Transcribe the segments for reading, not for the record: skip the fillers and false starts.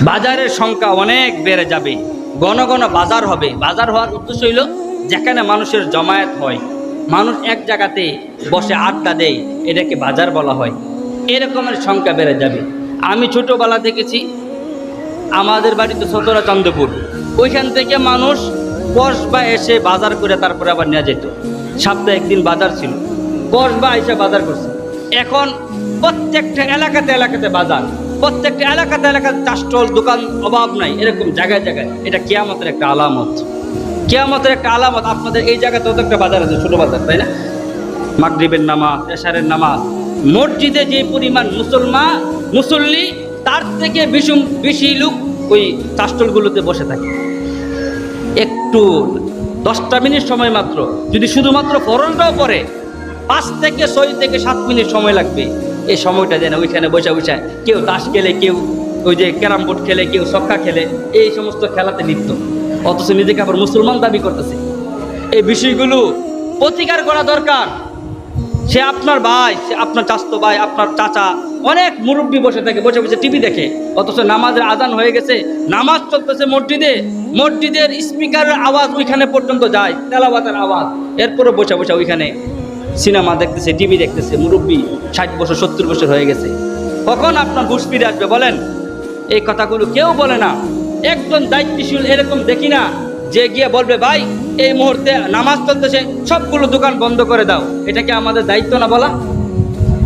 বাজারের সংখ্যা অনেক বেড়ে যাবে, ঘন ঘন বাজার হবে। বাজার হওয়ার উদ্দেশ্য হইল যেখানে মানুষের জমায়েত হয়, মানুষ এক জায়গাতে বসে আড্ডা দেয়, এটাকে বাজার বলা হয়। এরকমের সংখ্যা বেড়ে যাবে। আমি ছোটোবেলা দেখেছি, আমাদের বাড়ি তো সতরা চন্দ্রপুর, ওইখান থেকে মানুষ কসবা এসে বাজার করে তারপরে আবার নিয়ে যেত। সপ্তাহে একদিন বাজার ছিল, কসবা এসে বাজার করছে। এখন প্রত্যেকটা এলাকাতে এলাকাতে বাজার, প্রত্যেকটা এলাকাতে এলাকাতে চাষটল দোকান অভাব নাই, এরকম জায়গায় জায়গায়। এটা কিয়ামতের একটা আলামত, কিয়ামতের একটা আলামত। আপনাদের এই জায়গাতে তো একটা বাজার আছে, ছোটো বাজার, তাই না? মাগরিবের নামাজ, এশারের নামাজ, মসজিদে যে পরিমাণ মুসল্লি, তার থেকে বেশি লোক ওই চাষটলগুলোতে বসে থাকে। একটু 10টা মিনিট সময় মাত্র, যদি শুধুমাত্র ফরজটাও পড়ে 5 থেকে 6 থেকে 7 মিনিট সময় লাগবে। এই সময়টা যেন ওইখানে বসে বসে কেউ তাস খেলে, কেউ ওই যে ক্যারাম বোর্ড খেলে, কেউ ছক্কা খেলে, এই সমস্ত খেলাতে লিপ্ত, অথচ নিজেকে আবার মুসলমান দাবি করতেছে। এই বিষয়গুলো প্রতিকার করা দরকার। সে আপনার ভাই, সে আপনার চাচাতো ভাই, আপনার চাচা, অনেক মুরব্বী বসে থাকে, বসে বসে টিভি দেখে, অথচ নামাজের আজান হয়ে গেছে, নামাজ চলতেছে মসজিদে, মসজিদের স্পিকারের আওয়াজ ওইখানে পর্যন্ত যায়, তেলাওয়াতের আওয়াজ, এরপরও বসে বসে ওইখানে সিনেমা দেখতেছে, টিভি দেখতেছে। মুরব্বী 60 বছর 70 বছর হয়ে গেছে, কখন আপনার হুঁশ ফিরে আসবে বলেন? এই কথাগুলো কেউ বলে না। একজন দায়িত্বশীল এরকম দেখি না যে গিয়ে বলবে, ভাই এই মুহূর্তে নামাজ চলতেছে, সবগুলো দোকান বন্ধ করে দাও। এটা কি আমাদের দায়িত্ব না বলা?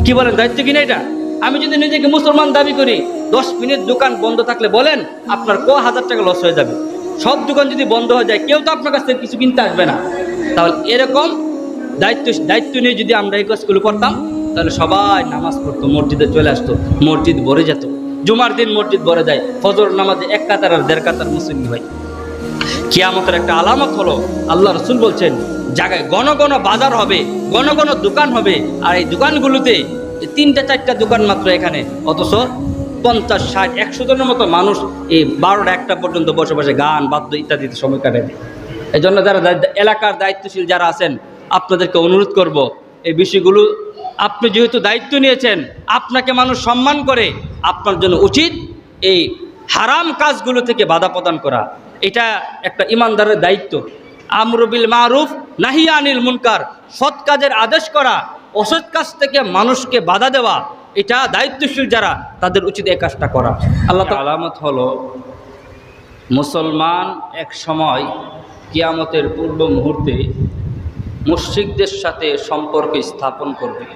কি বলেন, দায়িত্ব কিনা এটা? আমি যদি নিজেকে মুসলমান দাবি করি, 10 মিনিট দোকান বন্ধ থাকলে বলেন আপনার কয় হাজার টাকা লস হয়ে যাবে। সব দোকান যদি বন্ধ হয়ে যায়, কেউ তো আপনার কাছ থেকে কিছু কিনতে আসবে না। তাহলে এরকম দায়িত্ব নিয়ে যদি আমরা এই কাজগুলো করতাম, তাহলে সবাই নামাজ পড়তো, মসজিদে চলে আসতো, মসজিদ ভরে যেত। জুমার দিন মসজিদ ভরে যায়, ফজর নামাজে 1 কাতার আর 1.5 কাতার মুসল্লি হয়। কিয়ামতের একটা আলামত হলো, আল্লাহ রাসূল বলছেন, জায়গায় ঘন ঘন বাজার হবে, ঘন ঘন দোকান হবে, আর এই দোকানগুলোতে 3টা 4টা দোকান মাত্র এখানে, অথচ 50 60 100 জনের মতো মানুষ এই 12টা 1টা পর্যন্ত বসে বসে গান বাদ্য ইত্যাদিতে সময় কাটায়। এই জন্য যারা এলাকার দায়িত্বশীল যারা আছেন, আপনাদেরকে অনুরোধ করব, এই বিষয়গুলো আপনি যেহেতু দায়িত্ব নিয়েছেন, আপনাকে মানুষ সম্মান করে, আপনার জন্য উচিত এই হারাম কাজগুলো থেকে বাধা প্রদান করা। এটা একটা ইমানদারের দায়িত্ব। আমরু বিল মারুফ নাহি আনিল মুনকার, সৎ কাজের আদেশ করা, অসৎ কাজ থেকে মানুষকে বাধা দেওয়া, এটা দায়িত্বশীল যারা, তাদের উচিত এই কাজটা করা। আল্লাহ তাআলার আলামত হলো, মুসলমান এক সময় কিয়ামতের পূর্ব মুহূর্তে মুশরিকদের সাথে সম্পর্ক স্থাপন করবে,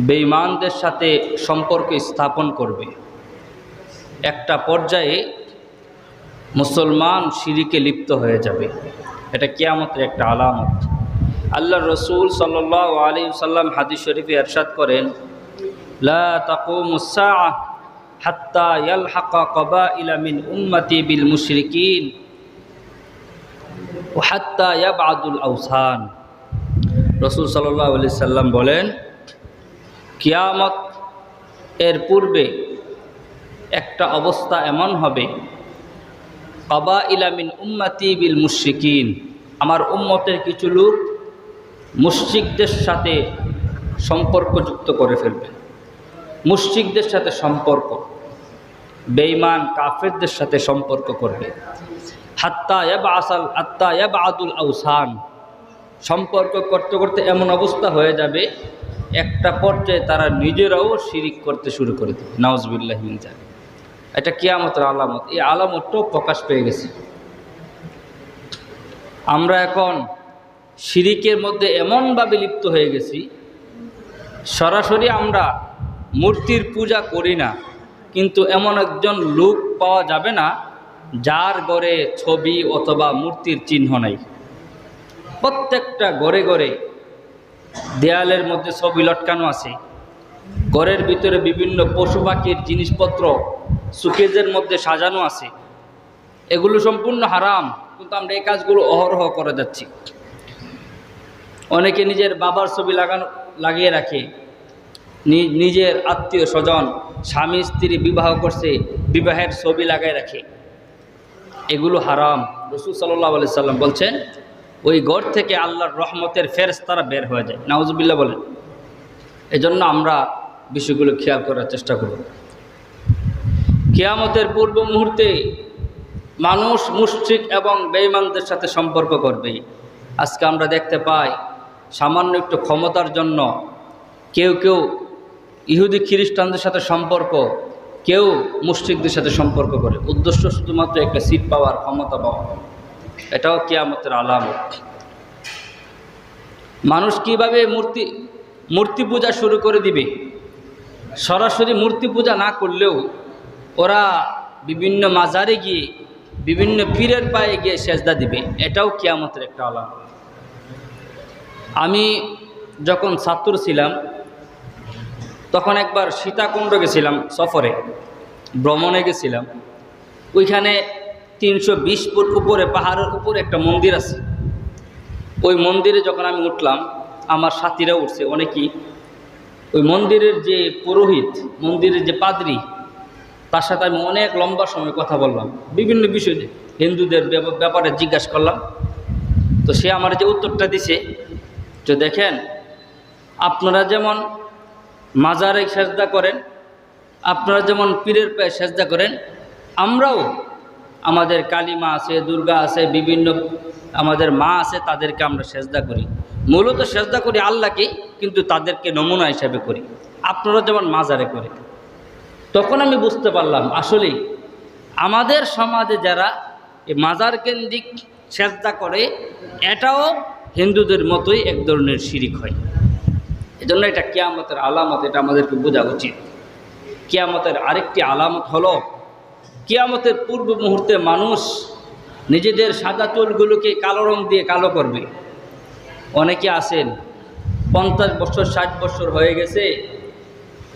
বেঈমানদের সাথে সম্পর্ক স্থাপন করবে। একটা পর্যায়ে মুসলমান শিরকে লিপ্ত হয়ে যাবে। এটা কিয়ামতের একটা আলামত। আল্লাহ রসুল সাল্লাল্লাহু আলাইহি ওয়াসাল্লাম হাদিস শরীফে ইরশাদ করেন, লা তাকুমুস সাআহ হাত্তা ইয়ালহাকা কাবাইলা মিন উম্মতি বিল মুশরিকিন ওয়া হাত্তা ইয়াবআদুল আওসান। রসুল সাল্লাল্লাহু আলাইহি সাল্লাম বলেন, কিয়ামত এর পূর্বে একটা অবস্থা এমন হবে, কাবাইলা মিন উম্মতি বিল মুশরিকিন, আমার উম্মতের কিছু লোক মুশরিকদের সাথে সম্পর্কযুক্ত করে ফেলবে। মুশরিকদের সাথে সম্পর্ক, বেঈমান কাফেরদের সাথে সম্পর্ক করবে। হাত্তা ইয়াবআদুল আওসান, সম্পর্ক করতে করতে এমন অবস্থা হয়ে যাবে, একটা পর্যায়ে তারা নিজেরাও শিরিক করতে শুরু করে দেবে। নাউজুবিল্লাহি মিন যালিক। এটা কিয়ামতের আলামত। এই আলামতটাও প্রকাশ পেয়ে গেছে। আমরা এখন শিরিকের মধ্যে এমনভাবে লিপ্ত হয়ে গেছি, সরাসরি আমরা মূর্তির পূজা করি না, কিন্তু এমন একজন লোক পাওয়া যাবে না যার ঘরে ছবি অথবা মূর্তির চিহ্ন নাই। প্রত্যেকটা ঘরে ঘরে দেয়ালের মধ্যে ছবি লটকানো আছে, ঘরের ভিতরে বিভিন্ন পশু পাখির জিনিসপত্র সুকেজের মধ্যে সাজানো আছে। এগুলো সম্পূর্ণ হারাম, কিন্তু আমরা এই কাজগুলো অহরহ করে যাচ্ছি। অনেকে নিজের বাবার ছবি লাগিয়ে রাখে, নিজের আত্মীয় স্বজন, স্বামী স্ত্রী বিবাহ করছে, বিবাহের ছবি লাগায় রাখে। এগুলো হারাম। রাসূল সাল্লাল্লাহু আলাইহি সাল্লাম বলছেন, ওই ঘর থেকে আল্লাহর রহমতের ফেরেশতারা বের হয়ে যায়। নাউজুবিল্লাহ বলেন। এজন্য আমরা বিষয়গুলো খেয়াল করার চেষ্টা করব। কিয়ামতের পূর্ব মুহূর্তে মানুষ মুশরিক এবং বেঈমানদের সাথে সম্পর্ক করবে। আজকে আমরা দেখতে পাই সামান্য একটু ক্ষমতার জন্য কেউ কেউ ইহুদি খ্রিস্টানদের সাথে সম্পর্ক, কেউ মুশরিকদের সাথে সম্পর্ক করে, উদ্দেশ্য শুধুমাত্র একটা সিট পাওয়ার, ক্ষমতা পাওয়া। এটাও কিয়ামতের আলামত। মানুষ কিভাবে মূর্তি পূজা শুরু করে দিবে। সরাসরি মূর্তি পূজা না করলেও ওরা বিভিন্ন মাজারে গিয়ে, বিভিন্ন পীরের পায়ে গিয়ে সেজদা দিবে। এটাও কিয়ামতের একটা আলামত। আমি যখন ছাত্র ছিলাম তখন একবার সীতাকুণ্ড গেছিলাম, সফরে ভ্রমণে গেছিলাম। ওইখানে 320 ফুট উপরে, পাহাড়ের উপরে একটা মন্দির আছে। ওই মন্দিরে যখন আমি উঠলাম, আমার সাথীরা উঠছে অনেকেই। ওই মন্দিরের যে পুরোহিত, মন্দিরের যে পাদ্রী, তার সাথে আমি অনেক লম্বা সময় কথা বললাম, বিভিন্ন বিষয় হিন্দুদের ব্যাপারে জিজ্ঞাসা করলাম। তো সে আমার যে উত্তরটা দিছে, তো দেখেন, আপনারা যেমন মাজারে সেজদা করেন, আপনারা যেমন পীরের পায়ে সেজদা করেন, আমরাও আমাদের কালী মা আছে, দুর্গা আছে, বিভিন্ন আমাদের মা আছে, তাদেরকে আমরা সেজদা করি। মূলত সেজদা করি আল্লাহকে, কিন্তু তাদেরকে নমুনা হিসাবে করি, আপনারা যেমন মাজারে করে। তখন আমি বুঝতে পারলাম আসলে আমাদের সমাজে যারা এই মাজার কেন্দ্রিক সেজদা করে, এটাও হিন্দুদের মতোই এক ধরনের শিরিক হয়। এজন্য এটা কিয়ামতের আলামত, এটা আমাদেরকে বোঝা উচিত। কিয়ামতের আরেকটি আলামত হলো, কিয়ামতের পূর্ব মুহূর্তে মানুষ নিজেদের সাদা চুলগুলোকে কালো রং দিয়ে কালো করবে। অনেকে আছেন 50 বছর 60 বছর হয়ে গেছে,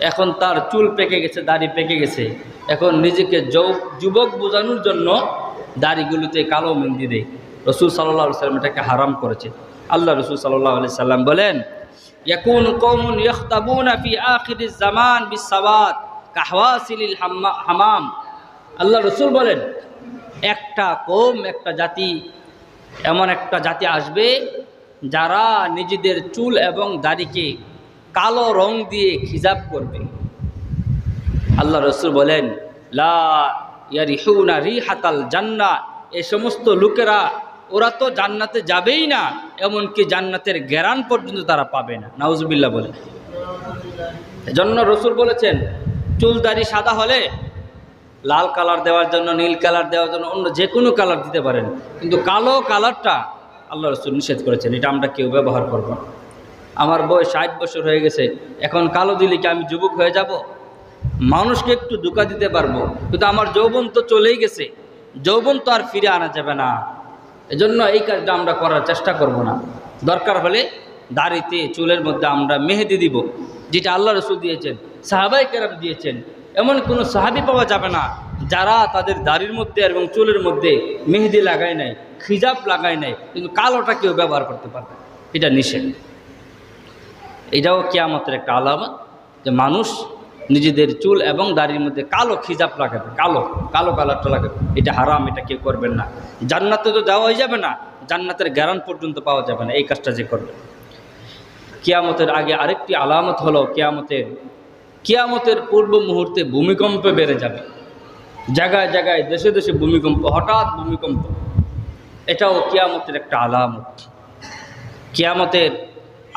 এখন তার চুল পেকে গেছে, দাড়ি পেকে গেছে, এখন নিজেকে যুবক বোঝানোর জন্য দাড়িগুলোতে কালো মেহেন্দি দেয়। রসুল সাল্লাল্লাহু আলাইহি সাল্লাম এটাকে হারাম করেছে। আল্লাহ রসুল সাল্লাল্লাহু আলাইহি সাল্লাম বলেন, ইয়াকুনু কওমুন ইখতাবুনা ফি আখিরিজ জামান বিসসাওয়াত কাহওয়াসিলিল হামাম। আল্লাহ রসুল বলেন, একটা কওম, একটা জাতি, এমন একটা জাতি আসবে যারা নিজেদের চুল এবং দাড়িকে কালো রং দিয়ে খিজাব করবে। আল্লাহ রসুল বলেন, লা ইয়ারিহুনা রিহাতাল জান্নাহ। এই সমস্ত লোকেরা, ওরা তো জান্নাতে যাবেই না, এমনকি জান্নাতের ঘ্রাণ পর্যন্ত তারা পাবে না। নাউজুবিল্লাহ বলে। এজন্য রসুল বলেছেন, চুল দাড়ি সাদা হলে লাল কালার দেওয়ার জন্য, নীল কালার দেওয়ার জন্য, অন্য যে কোনো কালার দিতে পারেন, কিন্তু কালো কালারটা আল্লাহ রসুল নিষেধ করেছেন, এটা আমরা কেউ ব্যবহার করব না। আমার বয়স 60 বছর হয়ে গেছে, এখন কালো দিলে কি আমি যুবক হয়ে যাব? মানুষকে একটু ধোঁকা দিতে পারবো, কিন্তু আমার যৌবন তো চলেই গেছে, যৌবন তো আর ফিরে আনা যাবে না। এজন্য এই কাজটা আমরা করার চেষ্টা করব না। দরকার হলে দাড়িতে, চুলের মধ্যে আমরা মেহেদি দিব, যেটা আল্লাহ রসুল দিয়েছেন, সাহাবায়ে কেরাম দিয়েছেন। এমন কোনো সাহাবী পাওয়া যাবে না যারা তাদের দাড়ির মধ্যে এবং চুলের মধ্যে মেহেদি লাগায় নাই, খিজাব লাগায় নাই, কিন্তু কালোটা কেউ ব্যবহার করতে পারবে, এটা নিষেধ। এটাও কিয়ামতের একটা আলামত, যে মানুষ নিজেদের চুল এবং দাড়ির মধ্যে কালো খিজাব লাগাবে, কালো কালারটা লাগাবে। এটা হারাম, এটা কেউ করবেন না। জান্নাতে তো যাওয়া হয়ে যাবে না, জান্নাতের গ্যারান্টি পর্যন্ত পাওয়া যাবে না এই কাজটা যে করবে। কিয়ামতের আগে আরেকটি আলামত হলো, কিয়ামতের পূর্ব মুহূর্তে ভূমিকম্প বেড়ে যাবে। জায়গায় জায়গায়, দেশে দেশে ভূমিকম্প, হঠাৎ ভূমিকম্প। এটাও কিয়ামতের একটা আলামত। কিয়ামতের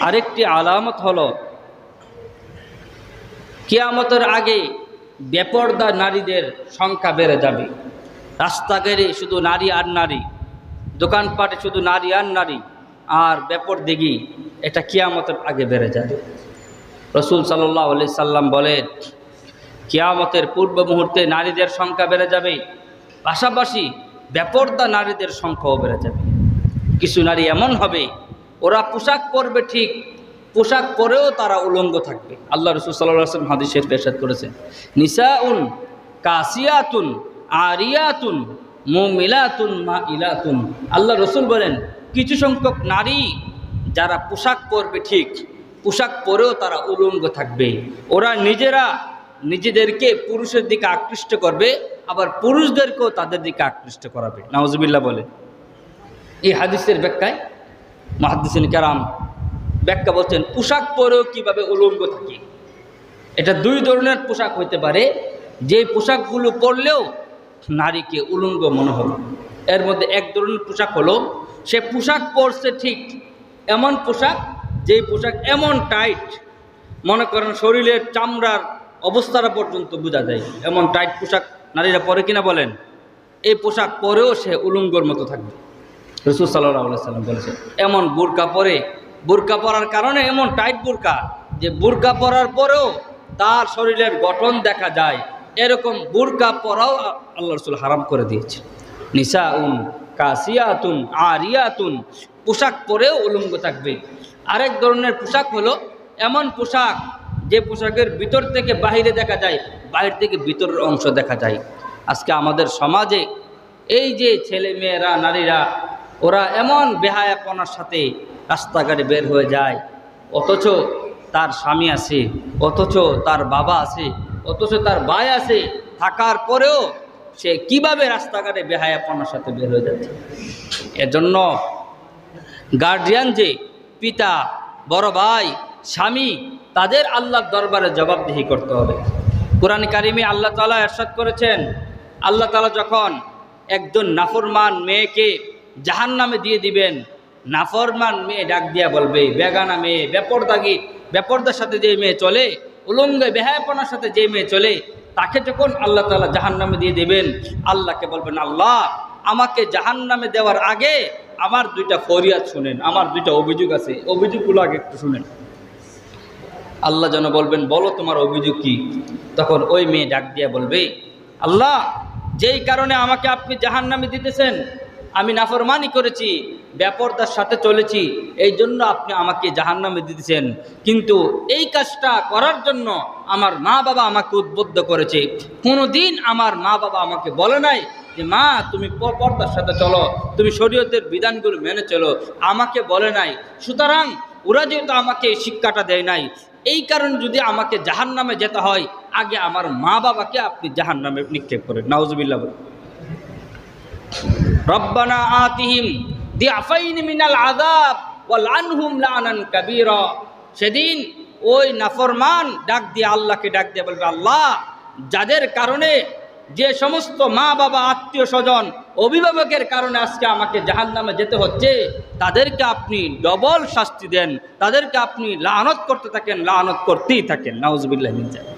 আরেকটি আলামত হলো, কিয়ামতের আগে বেপরদা নারীদের সংখ্যা বেড়ে যাবে। রাস্তাঘাটে শুধু নারী আর নারী, দোকানপাটে শুধু নারী আর নারী, আর বেপরদিগি, এটা কিয়ামতের আগে বেড়ে যাবে। রসুল সাল্লাল্লাহু আলাইহি সাল্লাম বলেন, কিয়ামতের পূর্ব মুহূর্তে নারীদের সংখ্যা বেড়ে যাবে, পাশাপাশি বেপরদা নারীদের সংখ্যাও বেড়ে যাবে। কিছু নারী এমন হবে, ওরা পোশাক পরবে ঠিক, পোশাক পরেও তারা উলঙ্গ থাকবে। আল্লাহ রসুল সাল্লাল্লাহু আলাইহি ওয়াসাল্লাম হাদিসে ইরশাদ করেছেন, নিসাউন কাসিয়াতুন আরিয়াতুন মুমিলাতুন মাইলাতুন। আল্লাহ রসুল বলেন, কিছু সংখ্যক নারী যারা পোশাক পরবে ঠিক, পোশাক পরেও তারা উলঙ্গ থাকবে। ওরা নিজেদেরকে পুরুষের দিকে আকৃষ্ট করবে, আবার পুরুষদেরকেও তাদের দিকে আকৃষ্ট করাবে। নাউজুবিল্লাহ বলে। এই হাদিসের ব্যাখ্যায় মুহাদ্দিসিন কেরাম ব্যাখ্যা বলছেন, পোশাক পরেও কিভাবে উলঙ্গ থাকে। এটা দুই ধরনের পোশাক হইতে পারে। যে পোশাকগুলো পরলেও নারীকে উলঙ্গ মনে হবে। এর মধ্যে এক ধরনের পোশাক হলো, সে পোশাক পরছে ঠিক এমন পোশাক, যেই পোশাক এমন টাইট, মনে করেন শরীরের চামড়ার অবস্থাটা পর্যন্ত বোঝা যায়, এমন টাইট পোশাক নারীরা পরে কিনা বলেন? এই পোশাক পরেও সে উলঙ্গর মতো থাকবে। রাসূল সাল্লাল্লাহু আলাইহি সাল্লাম বলেছেন এমন বোরকা পরে, বোরকা পরার কারণে এমন টাইট বোরকা যে বোরকা পরার পরেও তার শরীরের গঠন দেখা যায়, এরকম বোরকা পরাও আল্লাহ রাসূল হারাম করে দিয়েছে। নিসাউন কাসিয়াতুন আরিয়াতুন, পোশাক পরেও উলঙ্গ থাকবে। আরেক ধরনের পোশাক হলো এমন পোশাক যে পোশাকের ভিতর থেকে বাহিরে দেখা যায়, বাহির থেকে ভিতরের অংশ দেখা যায়। আজকে আমাদের সমাজে এই যে ছেলে মেয়েরা, নারীরা, ওরা এমন বেহায়াপনার সাথে রাস্তাঘাটে বের হয়ে যায়, অথচ তার স্বামী আছে, অথচ তার বাবা আছে, অথচ তার ভাই আছে, থাকার পরেও সে কিভাবে রাস্তাঘাটে বেহায়াপনার সাথে বের হয়ে যাচ্ছে। এজন্য গার্জিয়ান, যে পিতা, বড় ভাই, স্বামী, তাদের আল্লাহর দরবারে জবাবদিহি করতে হবে। কোরআন কারিমে আল্লাহ তাআলা ইরশাদ করেছেন, আল্লাহ তাআলা যখন একজন নাফরমান মেয়েকে জাহান্নামে দিয়ে দিবেন, নাফরমান মেয়ে ডাক দিয়া বলবে, বেগানা মেয়ে, বেপরদার সাথে যে মেয়ে চলে, উলঙ্গ বেহায়াপনার সাথে যে মেয়ে চলে, তাকে যখন আল্লাহ তাআলা জাহান্নামে দিয়ে দেবেন, আল্লাহকে বলবেন, আল্লাহ আমাকে জাহান্নামে দেওয়ার আগে আমার দুইটা ফরিয়াদ শুনেন, আমার দুইটা অভিযোগ আছে, অভিযোগগুলো আগে একটু শুনেন। আল্লাহ যেন বলবেন, বলো তোমার অভিযোগ কি? তখন ওই মেয়ে ডাক দিয়া বলবে, আল্লাহ যেই কারণে আমাকে আপনি জাহান্নামে দিতেছেন, আমি নাফরমানি করেছি, বেপরদার সাথে চলেছি, এই জন্য আপনি আমাকে জাহান্নামে দিতেছেন। কিন্তু এই কাজটা করার জন্য আমার মা বাবা আমাকে উদ্বুদ্ধ করেছে। কোনোদিন আমার মা বাবা আমাকে বলে নাই যে মা তুমি পর্দার সাথে চলো, তুমি শরীয়তের বিধানগুলো মেনে চলো, আমাকে বলে নাই। সুতরাং ওরা যেহেতু আমাকে এই শিক্ষাটা দেয় নাই, এই কারণে যদি আমাকে জাহান্নামে যেতে হয়, আগে আমার মা বাবাকে আপনি জাহান্নামে নিক্ষেপ করেন। নাউজুবিল্লাহ। রব্বানা আতিহিম দিআফাইন মিনাল আযাব ওয়াল আনহুম লানান কাবীরা। সেদিন ওই নাফরমান ডাক দিয়ে আল্লাহকে ডাক দিয়ে বলবে, আল্লাহ যাদের কারণে, যে সমস্ত মা বাবা, আত্মীয় স্বজন, অভিভাবকের কারণে আজকে আমাকে জাহান্নামে যেতে হচ্ছে, তাদেরকে আপনি ডবল শাস্তি দেন, তাদেরকে আপনি লানত করতে থাকেন, লানত করতেই থাকেন। নাউজুবিল্লাহ মিন যালিক।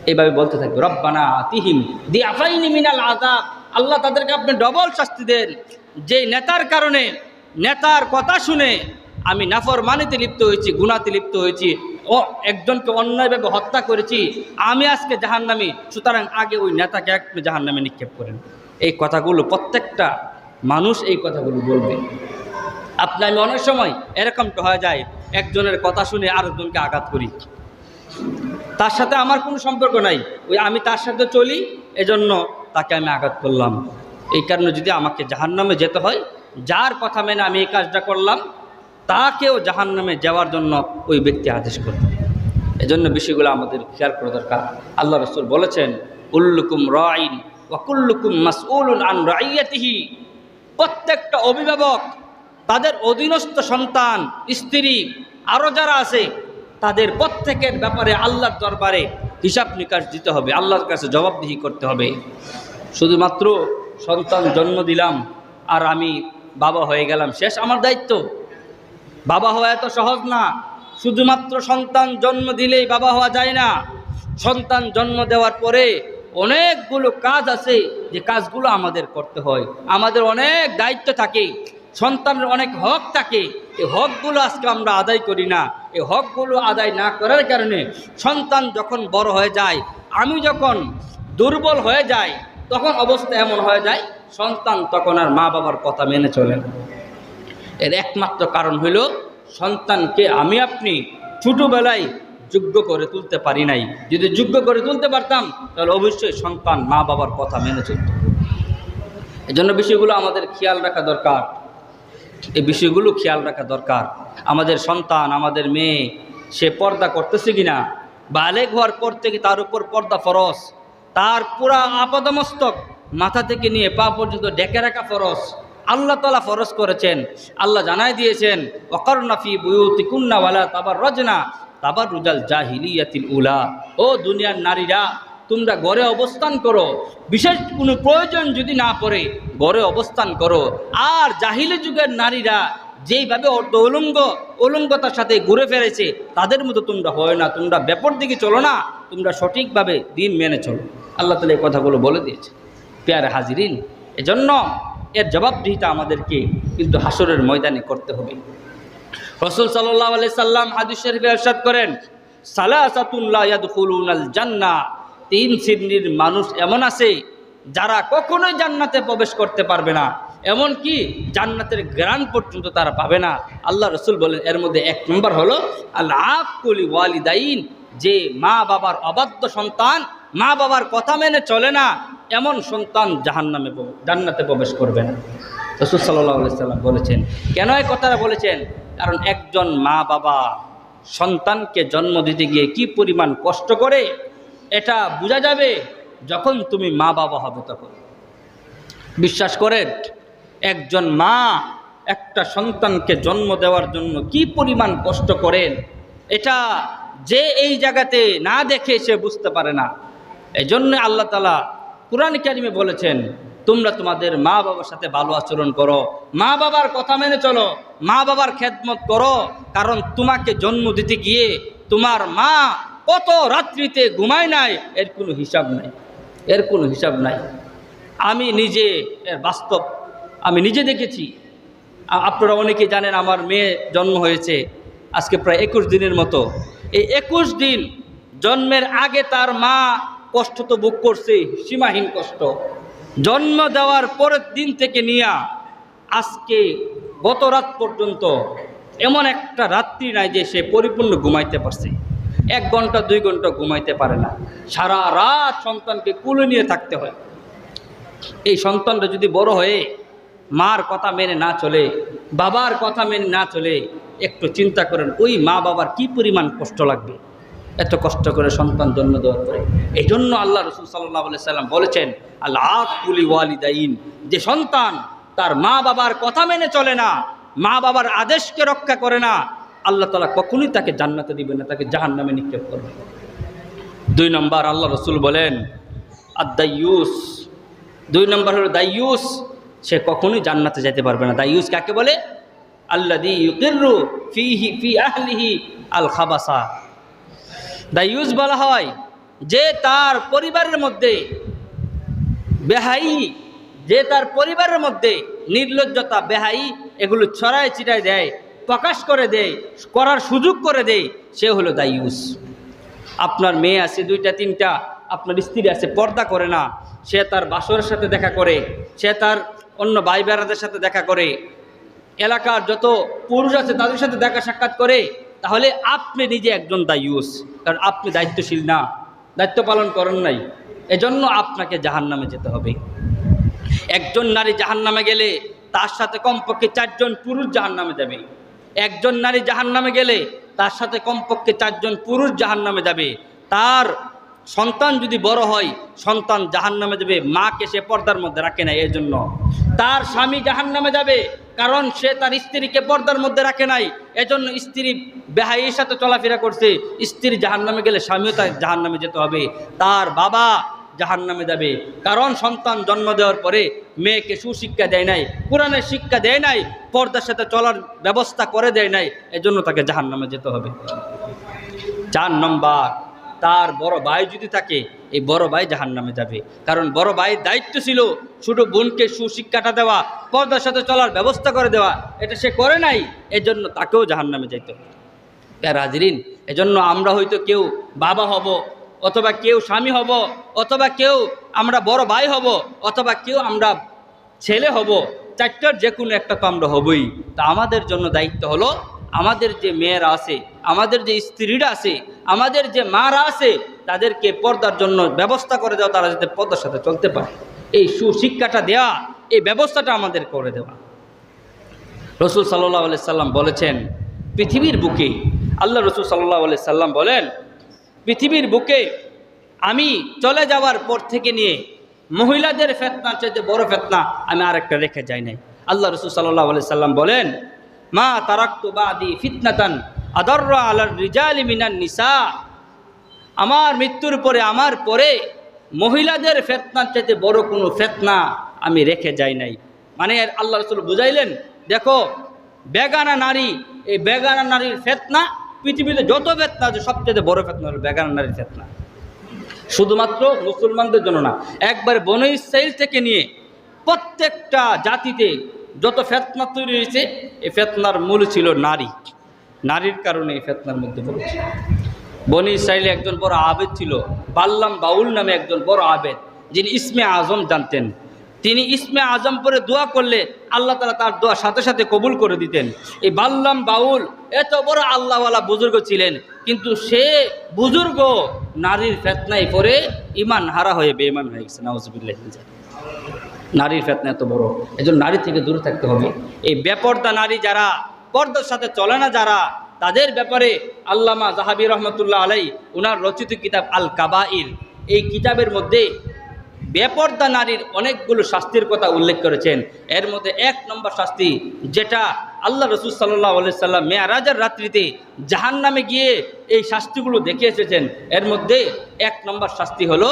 এইভাবে বলতে থাকবে, রব্বানা আতিহিম দিআফাইন মিনাল আযাব, আল্লাহ তাদেরকে আপনি ডবল শাস্তি দেন। যে নেতার কারণে, নেতার কথা শুনে আমি নাফরমানিতে লিপ্ত হয়েছি, গুনাহতে লিপ্ত হয়েছি, ও একজনকে অন্যায়ভাবে হত্যা করেছি, আমি আজকে জাহান্নামী, সুতরাং আগে ওই নেতাকে একটু জাহান্নামে নিক্ষেপ করেন। এই কথাগুলো প্রত্যেকটা মানুষ এই কথাগুলো বলবে। আপনি আমি অনেক সময় এরকমটা হয়ে যায়, একজনের কথা শুনে আরেকজনকে আঘাত করি, তার সাথে আমার কোনো সম্পর্ক নাই, ওই আমি তার সাথে চলি, এজন্য তাকে আমি আঘাত করলাম। এই কারণে যদি আমাকে জাহান্নামে যেতে হয়, যার কথা মেনে আমি এই কাজটা করলাম, তাকেও জাহান্নামে যাওয়ার জন্য ওই ব্যক্তি আদেশ করবে। এজন্য বিষয়গুলো আমাদের খেয়াল করা দরকার। আল্লাহ রাসূল বলেছেন, কুল্লুকুম রাঈন ওয়া কুল্লুকুম মাসউলুন আন রাইয়াতিহি। প্রত্যেকটা অভিভাবক তাদের অধীনস্থ সন্তান, স্ত্রী, আরও যারা আছে, তাদের প্রত্যেকের ব্যাপারে আল্লাহর দরবারে হিসাব নিকাশ দিতে হবে, আল্লাহর কাছে জবাবদিহি করতে হবে। শুধুমাত্র সন্তান জন্ম দিলাম আর আমি বাবা হয়ে গেলাম, শেষ আমার দায়িত্ব? বাবা হওয়া এত সহজ না। শুধুমাত্র সন্তান জন্ম দিলেই বাবা হওয়া যায় না। সন্তান জন্ম দেওয়ার পরে অনেকগুলো কাজ আছে, যে কাজগুলো আমাদের করতে হয়। আমাদের অনেক দায়িত্ব থাকে, সন্তানের অনেক হক থাকে। এই হকগুলো আজকে আমরা আদায় করি না। এই হকগুলো আদায় না করার কারণে সন্তান যখন বড় হয়ে যায়, আমি যখন দুর্বল হয়ে যাই, তখন অবস্থা এমন হয়ে যায়, সন্তান তখন আর মা বাবার কথা মেনে চলে না। এর একমাত্র কারণ হইল, সন্তানকে আমি আপনি ছোটোবেলায় যোগ্য করে তুলতে পারি নাই। যদি যোগ্য করে তুলতে পারতাম, তাহলে অবশ্যই সন্তান মা বাবার কথা মেনে চলত। এই জন্য বিষয়গুলো আমাদের খেয়াল রাখা দরকার। এই বিষয়গুলো খেয়াল রাখা দরকার। আমাদের সন্তান, আমাদের মেয়ে, সে পর্দা করতেছে কিনা, বালেগ হওয়ার পর থেকে তার উপর পর্দা ফরজ, তার পুরা আপাদমস্তক মাথা থেকে নিয়ে পা পর্যন্ত ঢেকে রাখা ফরজ। আল্লাহ তাআলা ফরজ করেছেন। আল্লাহ জানাই দিয়েছেন, ওয়াকারনা ফি বুয়ুতিকুন্না ওয়ালা তাবাররাজনা তাবাররুজাল জাহিলিয়াতিল উলা। ও দুনিয়ার নারীরা, তোমরা ঘরে অবস্থান করো, বিশেষ কোনো প্রয়োজন যদি না পড়ে ঘরে অবস্থান করো। আর জাহিলি যুগের নারীরা যেইভাবে অলঙ্গতার সাথে ঘুরে ফেলেছে তাদের মতো তোমরা হয় না, তোমরা ব্যাপার দিকে চলো না, তোমরা সঠিকভাবে দিন মেনে চলো। আল্লাহ তাআলা এই কথাগুলো বলে দিয়েছে। প্যারে হাজিরিন, এজন্য এর জবাবদিহিতা আমাদেরকে কিন্তু হাসরের ময়দানে করতে হবে। রাসূল সাল্লাল্লাহু আলাইহি সাল্লাম হাদিস শরীফে ইরশাদ করেন, সালাসাতুন লা ইয়াদখুলুনাল জান্নাহ, 3 শ্রেণীর মানুষ এমন আছে যারা কখনোই জান্নাতে প্রবেশ করতে পারবে না, এমন কি জান্নাতের গ্রান পর্যন্ত তারা পাবে না। আল্লাহ রাসূল বলেন এর মধ্যে 1 নম্বর হলো আল আকুলি ওয়ালিদাইন, যে মা বাবার অবাধ্য সন্তান, মা বাবার কথা মেনে চলে না, এমন সন্তান জান্নাতে প্রবেশ করবে না। রাসূল সাল্লাল্লাহু আলাইহি সাল্লাম বলেছেন। কেন এই কথাটা বলেছেন? কারণ একজন মা বাবা সন্তানকে জন্ম দিতে গিয়ে কি পরিমাণ কষ্ট করে এটা বোঝা যাবে যখন তুমি মা বাবা হবে তখন। বিশ্বাস করেন, একজন মা একটা সন্তানকে জন্ম দেওয়ার জন্য কি পরিমাণ কষ্ট করেন এটা যে এই জায়গাতে না দেখে সে বুঝতে পারে না। এই জন্য আল্লাহ তাআলা কুরআন কারিমে বলেছেন, তোমরা তোমাদের মা বাবার সাথে ভালো আচরণ করো, মা বাবার কথা মেনে চলো, মা বাবার খেদমত করো। কারণ তোমাকে জন্ম দিতে গিয়ে তোমার মা কত রাত্রিতে ঘুমায় নাই এর কোনো হিসাব নাই, এর কোনো হিসাব নাই। আমি নিজে এর বাস্তব আমি নিজে দেখেছি। আপনারা অনেকে জানেন আমার মেয়ে জন্ম হয়েছে আজকে প্রায় 21 দিনের মতো। এই 21 দিন জন্মের আগে তার মা কষ্ট তো ভোগ করছে, সীমাহীন কষ্ট। জন্ম দেওয়ার পরের দিন থেকে নিয়ে আজকে গত রাত পর্যন্ত এমন একটা রাত্রি নাই যে সে পরিপূর্ণ ঘুমাইতে পারছে। 1 ঘন্টা 2 ঘন্টা ঘুমাইতে পারে না, সারা রাত সন্তানকে কুলে নিয়ে থাকতে হয়। এই সন্তানটা যদি বড় হয়ে মার কথা মেনে না চলে, বাবার কথা মেনে না চলে, একটু চিন্তা করেন ওই মা বাবার কি পরিমাণ কষ্ট লাগবে এত কষ্ট করে সন্তান জন্ম দেওয়ার পরে। এই জন্য আল্লাহ রাসূল সাল্লাল্লাহু আলাইহি সাল্লাম বলেছেন, আল আকুলি ওয়ালিদাইন, যে সন্তান তার মা বাবার কথা মেনে চলে না, মা বাবার আদেশকে রক্ষা করে না, আল্লাহ তাআলা কখনোই তাকে জান্নাতে দিবেন না, তাকে জাহান্নামে নিক্ষেপ করবে। 2 নম্বর আল্লাহ রাসূল বলেন আদ-দাইয়ুস, 2 নম্বর হলো দাইয়ুস, সে কখনোই জান্নাতে যেতে পারবে না। দাইয়ুস কাকে বলে? আল্লাযী ইউকিররু ফি আহলিহি আল খাবাসা। দাইয়ুস বলা হয় যে তার পরিবারের মধ্যে বেহাই, যে তার পরিবারের মধ্যে নির্লজ্জতা, বেহাই এগুলো ছড়ায় ছিটায় দেয়, প্রকাশ করে দেয়, করার সুযোগ করে দেয়, সে হলো দাইয়ুস। আপনার মেয়ে আছে 2টা 3টা, আপনার স্ত্রী আছে পর্দা করে না, সে তার বাসরের সাথে দেখা করে, সে তার অন্য ভাই বেড়াদের সাথে দেখা করে, এলাকার যত পুরুষ আছে তাদের সাথে দেখা সাক্ষাৎ করে, তাহলে আপনি নিজে একজন দাইয়ুস। কারণ আপনি দায়িত্বশীল না, দায়িত্ব পালন করেন নাই, এজন্য আপনাকে জাহান্নামে যেতে হবে। একজন নারী জাহান্নামে গেলে তার সাথে কমপক্ষে 4 জন পুরুষ জাহান্নামে যাবে। একজন নারী জাহান্নামে গেলে তার সাথে কমপক্ষে 4 জন পুরুষ জাহান্নামে যাবে। তার সন্তান যদি বড় হয়, সন্তান জাহান্নামে যাবে, মাকে সে পর্দার মধ্যে রাখে নাই এর জন্য। তার স্বামী জাহান্নামে যাবে কারণ সে তার স্ত্রীকে পর্দার মধ্যে রাখে নাই, এজন্য স্ত্রী বেহাইয়ের সাথে চলাফেরা করছে। স্ত্রী জাহান্নামে গেলে স্বামীও তার জাহান্নামে যেতে হবে। তার বাবা জাহান্নামে যাবে কারণ সন্তান জন্ম দেওয়ার পরে মেয়েকে সুশিক্ষা দেয় নাই, কোরআনের শিক্ষা দেয় নাই, পর্দার সাথে চলার ব্যবস্থা করে দেয় নাই, এজন্য তাকে জাহান্নামে যেতে হবে। 4 নম্বর, তার বড় ভাই যদি থাকে, এই বড় ভাই জাহান্নামে যাবে। কারণ বড় ভাইয়ের দায়িত্ব ছিল ছোট বোনকে সুশিক্ষাটা দেওয়া, পর্দার সাথে চলার ব্যবস্থা করে দেওয়া, এটা সে করে নাই, এজন্য তাকেও জাহান্নামে যাইতে হবে। প্যারা হাজিরিন, এজন্য আমরা হয়তো কেউ বাবা হব, অথবা কেউ স্বামী হব, অথবা কেউ আমরা বড় ভাই হব, অথবা কেউ আমরা ছেলে হব, 4টার যে কোনো একটা তো আমরা হবই। তা আমাদের জন্য দায়িত্ব হলো আমাদের যে মেয়েরা আছে, আমাদের যে স্ত্রীরা আছে, আমাদের যে মারা আছে, তাদেরকে পর্দার জন্য ব্যবস্থা করে দেওয়া, তারা যাতে পর্দার সাথে চলতে পারে, এই সুশিক্ষাটা দেওয়া, এই ব্যবস্থাটা আমাদের করে দেওয়া। রাসূল সাল্লাল্লাহু আলাইহি সাল্লাম বলেছেন, পৃথিবীর বুকে, আল্লাহ রাসূল সাল্লাল্লাহু আলাইহি সাল্লাম বলেন, পৃথিবীর বুকে আমি চলে যাওয়ার পর থেকে নিয়ে মহিলাদের ফিতনার চাইতে বড় ফিতনা আমি আরেকটা রেখে যাই নাই। আল্লাহ রাসূল সাল্লাল্লাহু আলাইহি সাল্লাম বলেন, মা তারাকতু বাদি ফিতনাতান আদাররা আলার রিজালি মিনান নিসা, আমার মৃত্যুর পরে, আমার পরে মহিলাদের ফিতনার চাইতে বড় কোনো ফিতনা আমি রেখে যাই নাই। মানে আল্লাহ রাসূল বুঝাইলেন, দেখো বেগানা নারী, এই বেগানা নারীর ফিতনা পৃথিবীতে যত ফিতনা আছে সবচেয়ে বড় ফিতনা হলো বেগানা নারীর ফিতনা। শুধুমাত্র মুসলমানদের জন্য না, একবার বনী ইসরাইল থেকে নিয়ে প্রত্যেকটা জাতিতে যত ফিতনা তৈরি হয়েছে, এই ফিতনার মূল ছিল নারী। নারীর কারণে এই ফিতনার মধ্যে পড়েছে। বনী ইসরাইলে একজন বড় আবেদ ছিল, বাল্লাম বাউল নামে একজন বড় আবেদ, যিনি ইসমে আজম জানতেন। তিনি ইসমে আজম পরে দোয়া করলে আল্লাহ তাআলা তার দোয়া সাথে সাথে কবুল করে দিতেন। এই বাল্লাম বাউল এত বড় আল্লাহওয়ালা বুজুর্গ ছিলেন, কিন্তু সে বুজুর্গ নারীর ফিতনায় পড়ে ঈমান হারা হয়ে বেঈমান হয়ে গেছে। নাউজুবিল্লাহ। নারীর ফিতনা এত বড়, এজন্য নারী থেকে দূরে থাকতে হবে। এই বেপরদা নারী যারা, পর্দার সাথে চলে না যারা, তাদের ব্যাপারে আল্লামা যাহাবী রহমতুল্লাহ আলাই ওনার রচিত কিতাব আল কাবাইর, এই কিতাবের মধ্যে বেপরদা নারীর অনেকগুলো শাস্তির কথা উল্লেখ করেছেন। এর মধ্যে 1 নম্বর শাস্তি, যেটা আল্লাহ রাসূল সাল্লাল্লাহু আলাইহি সাল্লাম মেরাজের রাত্রিতে জাহান্নামে গিয়ে এই শাস্তিগুলো দেখে এসেছেন। এর মধ্যে 1 নম্বর শাস্তি হলো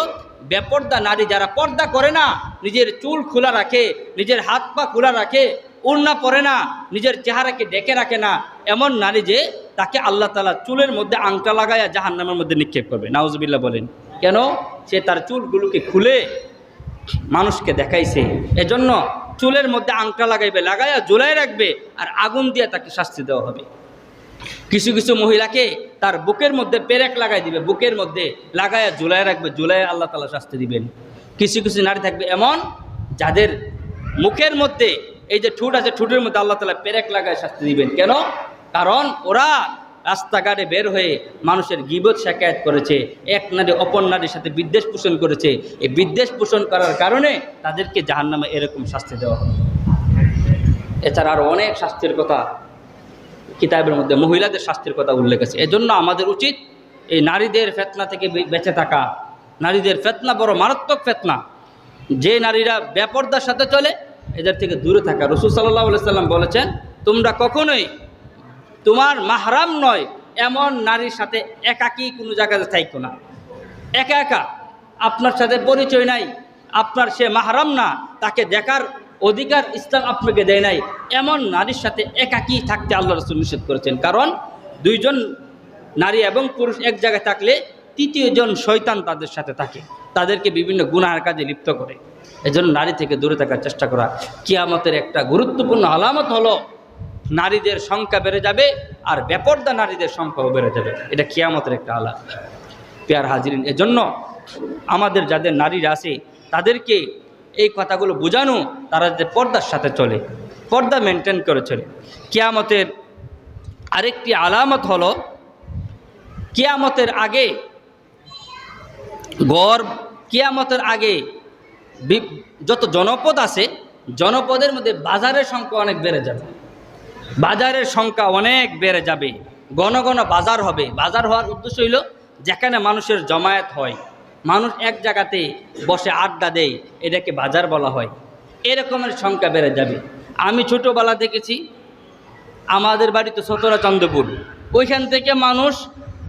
বেপরদা নারী যারা পর্দা করে না, নিজের চুল খোলা রাখে, নিজের হাত পা খোলা রাখে, ওড়না পরে না, নিজের চেহারাকে ডেকে রাখে না, এমন নারী যে তাকে আল্লাহ তাআলা চুলের মধ্যে আংটা লাগায়া জাহান্নামের মধ্যে নিক্ষেপ করবে। নাউজুবিল্লাহ বলেন। কেন? সে তার চুলগুলোকে খুলে মানুষকে দেখাইছে, এজন্য চুলের মধ্যে আংটা লাগাইবে, লাগাইয়া ঝুলাই রাখবে, আর আগুন দিয়ে তাকে শাস্তি দেওয়া হবে। কিছু কিছু মহিলাকে তার বুকের মধ্যে পেরেক লাগাই দিবে, বুকের মধ্যে লাগাইয়া ঝুলাই রাখবে, ঝুলাই আল্লাহ তাআলা শাস্তি দিবেন। কিছু কিছু নারী থাকবে এমন যাদের মুখের মধ্যে এই যে ঠোঁট আছে, ঠোঁটের মধ্যে আল্লাহ তাআলা পেরেক লাগায় শাস্তি দিবেন। কেন? কারণ ওরা রাস্তাঘাটে বের হয়ে মানুষের গীবত শিকায়ত করেছে, এক নারী অপর নারীর সাথে বিদ্বেষ পোষণ করেছে। এই বিদ্বেষ পোষণ করার কারণে তাদেরকে জাহান্নামে এরকম শাস্তি দেওয়া হবে। এছাড়া আরও অনেক শাস্তির কথা কিতাবের মধ্যে মহিলাদের শাস্তির কথা উল্লেখ আছে। এজন্য আমাদের উচিত এই নারীদের ফিতনা থেকে বেঁচে থাকা। নারীদের ফিতনা বড় মারাত্মক ফিতনা। যে নারীরা বেপরদার সাথে চলে এদের থেকে দূরে থাকা। রাসূল সাল্লাল্লাহু আলাইহি সাল্লাম বলেছেন, তোমরা কখনোই তোমার মাহরাম নয় এমন নারীর সাথে একাকী কোনো জায়গাতে থাইকো না। একা একা, আপনার সাথে পরিচয় নাই, আপনার সে মাহরাম না, তাকে দেখার অধিকার ইসলাম আপনাকে দেয় নাই, এমন নারীর সাথে একাকী থাকতে আল্লাহ রাসূল নিষেধ করেছেন। কারণ 2 জন নারী এবং পুরুষ এক জায়গায় থাকলে 3য় জন শয়তান তাদের সাথে থাকে, তাদেরকে বিভিন্ন গুনাহের কাজে লিপ্ত করে। এজন্য নারী থেকে দূরে থাকার চেষ্টা করা। কিয়ামতের একটা গুরুত্বপূর্ণ আলামত হলো নারীদের সংখ্যা বেড়ে যাবে, আর বেপরদা নারীদের সংখ্যাও বেড়ে যাবে। এটা কিয়ামতের একটা আলামত। প্রিয় হাজিরিন, এজন্য আমাদের যাদের নারীরা আছে তাদেরকে এই কথাগুলো বোঝানো, তারা যে পর্দার সাথে চলে, পর্দা মেনটেন করে চলে। কিয়ামতের আরেকটি আলামত হলো কিয়ামতের আগে কিয়ামতের আগে যত জনপদ আছে, জনপদের মধ্যে বাজারের সংখ্যা অনেক বেড়ে যাবে। বাজারের সংখ্যা অনেক বেড়ে যাবে, ঘন ঘন বাজার হবে। বাজার হওয়ার উদ্দেশ্য হইল যেখানে মানুষের জমায়েত হয়, মানুষ এক জায়গাতে বসে আড্ডা দেয়, এটাকে বাজার বলা হয়। এরকমের সংখ্যা বেড়ে যাবে। আমি ছোটোবেলা দেখেছি, আমাদের বাড়ি তো সতরা চন্দ্রপুর, ওইখান থেকে মানুষ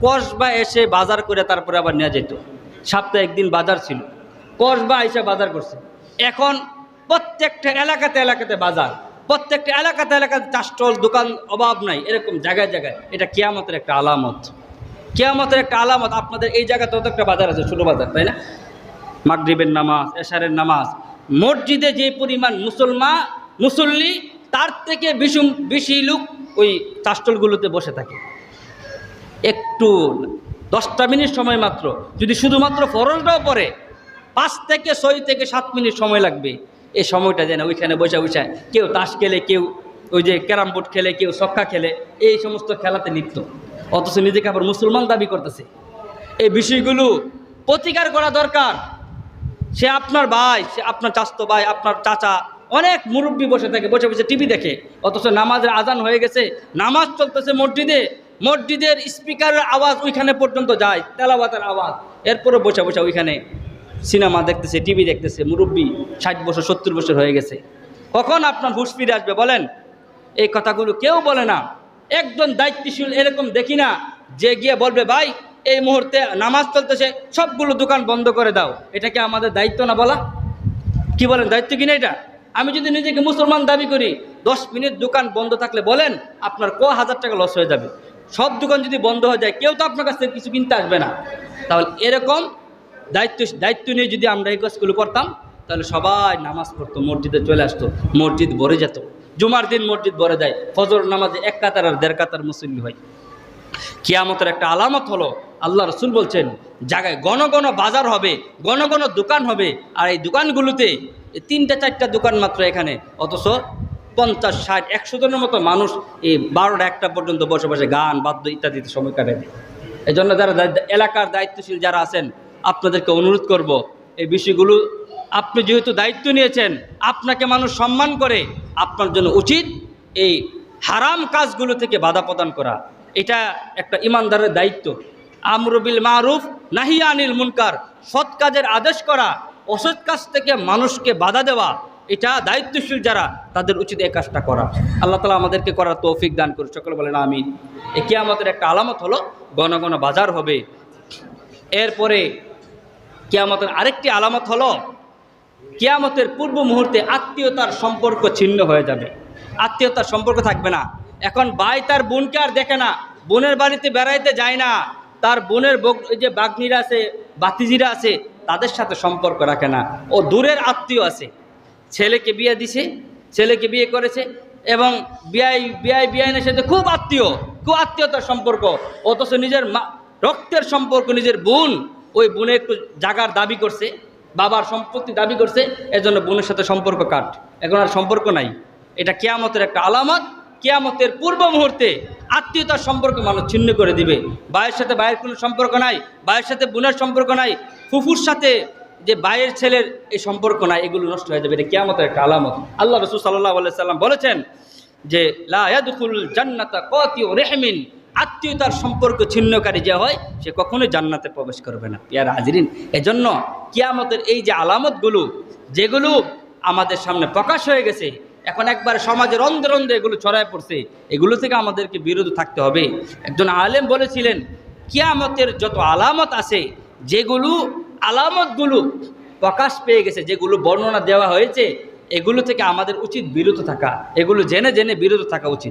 কসবা এসে বাজার করে তারপরে আবার নিয়ে যেত। সপ্তাহে একদিন বাজার ছিল, কসবা এসে বাজার করছে। এখন প্রত্যেকটা এলাকাতে এলাকাতে বাজার, প্রত্যেকটা এলাকাতে এলাকাতে চাষটল দোকান অভাব নাই, এরকম জায়গায় জায়গায়। এটা কিয়ামতের একটা আলামত। কিয়ামতের একটা আলামত। আপনাদের এই জায়গাতে অত একটা বাজার আছে, ছোটো বাজার, তাই না? মাগরিবের নামাজ, এশারের নামাজ, মসজিদে যে পরিমাণ মুসল্লি, তার থেকে বেশি লোক ওই চাষটলগুলোতে বসে থাকে। একটু 10টা মিনিট সময় মাত্র, যদি শুধুমাত্র ফরজটাও পড়ে 5 থেকে 6 থেকে 7 মিনিট সময় লাগবে। এই সময়টা যেন ওইখানে বসে বসে কেউ তাস খেলে, কেউ ওই যে ক্যারাম বোর্ড খেলে, কেউ ছক্কা খেলে, এই সমস্ত খেলাতে লিপ্ত, অথচ নিজেকে আবার মুসলমান দাবি করতেছে। এই বিষয়গুলো প্রতিকার করা দরকার। সে আপনার ভাই, সে আপনার চাচাতো ভাই, আপনার চাচা, অনেক মুরব্বী বসে থাকে, বসে বসে টিভি দেখে, অথচ নামাজের আজান হয়ে গেছে, নামাজ চলতেছে মসজিদে, মসজিদের স্পিকারের আওয়াজ ওইখানে পর্যন্ত যায়, তেলাওয়াতের আওয়াজ, এরপরে বসে বসে ওইখানে সিনেমা দেখতেছে, টিভি দেখতেছে। মুরব্বী 60 বছর 70 বছর হয়ে গেছে। কখন আপনার হুঁশ ফিরে আসবে বলেন? এই কথাগুলো কেউ বলে না। একজন দায়িত্বশীল এরকম দেখি না যে গিয়ে বলবে, ভাই এই মুহূর্তে নামাজ চলতেছে, সবগুলো দোকান বন্ধ করে দাও, এটা কি আমাদের দায়িত্ব না বলা? কি বলেন, দায়িত্ব কিনা এটা? আমি যদি নিজেকে মুসলমান দাবি করি, 10 মিনিট দোকান বন্ধ থাকলে বলেন আপনার হাজার টাকা লস হয়ে যাবে। সব দোকান যদি বন্ধ হয়ে যায়, কেউ তো আপনার কাছ থেকে কিছু কিনতে আসবে না। তাহলে এরকম দায়িত্ব নিয়ে যদি আমরা এই কাজগুলো করতাম, তাহলে সবাই নামাজ পড়তো, মসজিদে চলে আসতো, মসজিদ ভরে যেত। জুমার দিন মসজিদ ভরে যায়, ফজর নামাজে 1 কাতার আর 1.5 কাতার মুসল্লি হয়। কিয়ামতের একটা আলামত হলো, আল্লাহ রসুল বলছেন, জায়গায় ঘন ঘন বাজার হবে, ঘন ঘন দোকান হবে, আর এই দোকানগুলোতে 3-4টা দোকান মাত্র এখানে, অথচ 50, 60, 100 জনের মতো মানুষ এই 12টা 1টা পর্যন্ত বসে বসে গান বাদ্য ইত্যাদিতে সময় কাটায় দেয়। এই জন্য যারা এলাকার দায়িত্বশীল যারা আছেন, আপনাদেরকে অনুরোধ করব, এই বিষয়গুলো আপনি যেহেতু দায়িত্ব নিয়েছেন, আপনাকে মানুষ সম্মান করে, আপনার জন্য উচিত এই হারাম কাজগুলো থেকে বাধা প্রদান করা। এটা একটা ইমানদারের দায়িত্ব। আমরু বিল মারুফ নাহি আনিল মুনকার, সৎ কাজের আদেশ করা, অসৎ কাজ থেকে মানুষকে বাধা দেওয়া, এটা দায়িত্বশীল যারা, তাদের উচিত এই কাজটা করা। আল্লাহ তাআলা আমাদেরকে করার তৌফিক দান করুন, সকলে বলেন আমিন। এই কিয়ামতের একটা আলামত হলো ঘন ঘন বাজার হবে। এরপরে কিয়ামতের আরেকটি আলামত হলো, কিয়ামতের পূর্ব মুহূর্তে আত্মীয়তার সম্পর্ক ছিন্ন হয়ে যাবে, আত্মীয়তার সম্পর্ক থাকবে না। এখন ভাই তার বোনকে আর দেখে না, বোনের বাড়িতে বেড়াইতে যায় না, তার বোনের যে বাগনিরা আছে, বাতিজিরা আছে, তাদের সাথে সম্পর্ক রাখে না। ও দূরের আত্মীয় আছে, ছেলেকে বিয়ে দিছে, ছেলেকে বিয়ে করেছে, এবং বিআইনের সাথে খুব আত্মীয়তার সম্পর্ক, অথচ নিজের রক্তের সম্পর্ক, নিজের বোন, ওই বোনে একটু জাগার দাবি করছে, বাবার সম্পত্তি দাবি করছে, এজন্য বোনের সাথে সম্পর্ক কাট, এখন আর সম্পর্ক নাই। এটা কিয়ামতের একটা আলামত। কিয়ামতের পূর্ব মুহূর্তে আত্মীয়তার সম্পর্ক মানুষ ছিন্ন করে দিবে। ভাইয়ের সাথে ভাইয়ের কোনো সম্পর্ক নাই, ভাইয়ের সাথে বোনের সম্পর্ক নাই, ফুফুর সাথে যে ভাইয়ের ছেলের এই সম্পর্ক নাই, এগুলো নষ্ট হয়ে যাবে। এটা কিয়ামতের একটা আলামত। আল্লাহ রাসূল সাল্লাল্লাহু আলাইহি সাল্লাম বলেছেন যে লা ইয়াদখুলুল জান্নাতা কাতিউ রাহমিন, আত্মীয়তার সম্পর্ক ছিন্নকারী যে হয়, সে কখনোই জান্নাতে প্রবেশ করবে না। প্রিয় হাজিরিন, এজন্য কিয়ামতের এই যে আলামতগুলো, যেগুলো আমাদের সামনে প্রকাশ হয়ে গেছে, এখন একবার সমাজের রন্ধে রন্ধে এগুলো ছড়ায় পড়ছে, এগুলো থেকে আমাদেরকে বিরত থাকতে হবে। একজন আলেম বলেছিলেন, কিয়ামতের যত আলামত আছে, যেগুলো আলামতগুলো প্রকাশ পেয়ে গেছে, যেগুলো বর্ণনা দেওয়া হয়েছে, এগুলো থেকে আমাদের উচিত বিরত থাকা, এগুলো জেনে জেনে বিরত থাকা উচিত।